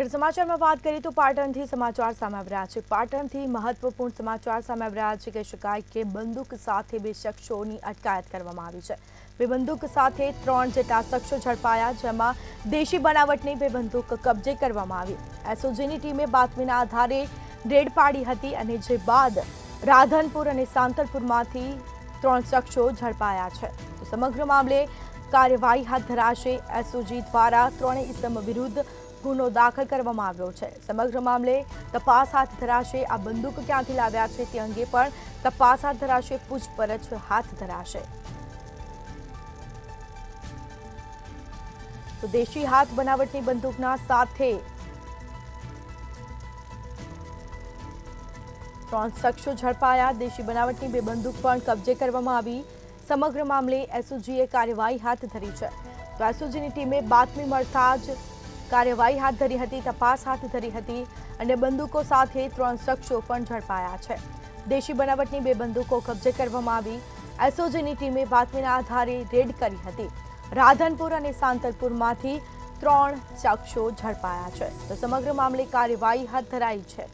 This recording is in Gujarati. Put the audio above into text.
સમાચારમાં વાત કરીએ તો પાટણથી સમાચાર સામે આવી રહ્યા છે। પાટણથી મહત્વપૂર્ણ સમાચાર સામે આવી રહ્યા છે। કહી શકાય કે બંદૂક સાથે બે શખ્સોની અટકાયત કરવામાં આવી છે। બે બંદૂક સાથે 3 જેટલા શખ્સો ઝડપાયા, જેમાં દેશી બનાવટની બે બંદૂક કબજે કરવામાં આવી। એસઓજીની ટીમે બાતમીના આધારે રેડ પાડી હતી અને જે બાદ રાધનપુર અને સાંતલપુરમાંથી 3 શખ્સો ઝડપાયા છે। તો સમગ્ર મામલે કાર્યવાહી હાથ ધરાશે। એસઓજી દ્વારા 3 ઇસમ વિરુદ્ધ ગુનો દાખલ કરવામાં આવ્યો છે। સમગ્ર મામલે તપાસ હાથ ધરાશે। આ બંદૂક ક્યાંથી લાવ્યા છે તે અંગે પણ તપાસ હાથ ધરાશે, પૂછપરછ હાથ ધરાશે। તો દેશી હાથ બનાવટની બંદૂકના સાથે 3 શખ્સો ઝડપાયા। દેશી બનાવટની બે બંદૂક પણ કબજે કરવામાં આવી। સમગ્ર મામલે એસઓજીએ કાર્યવાહી હાથ ધરી છે। તો એસઓજીની ટીમે બાતમી મળતા જ કાર્યવાહી હાથ ધરી હતી, તપાસ હાથ ધરી હતી અને બંદૂકો સાથે 3 શખ્સો પણ ઝડપાયા છે। દેશી બનાવટની બે બંદૂકો કબજે કરવામાં આવી। એસઓજીની ટીમે બાતમીના આધારે રેડ કરી હતી। રાધનપુર અને સાંતલપુરમાંથી 3 શખ્સો ઝડપાયા છે। તો સમગ્ર મામલે કાર્યવાહી હાથ ધરાઈ છે।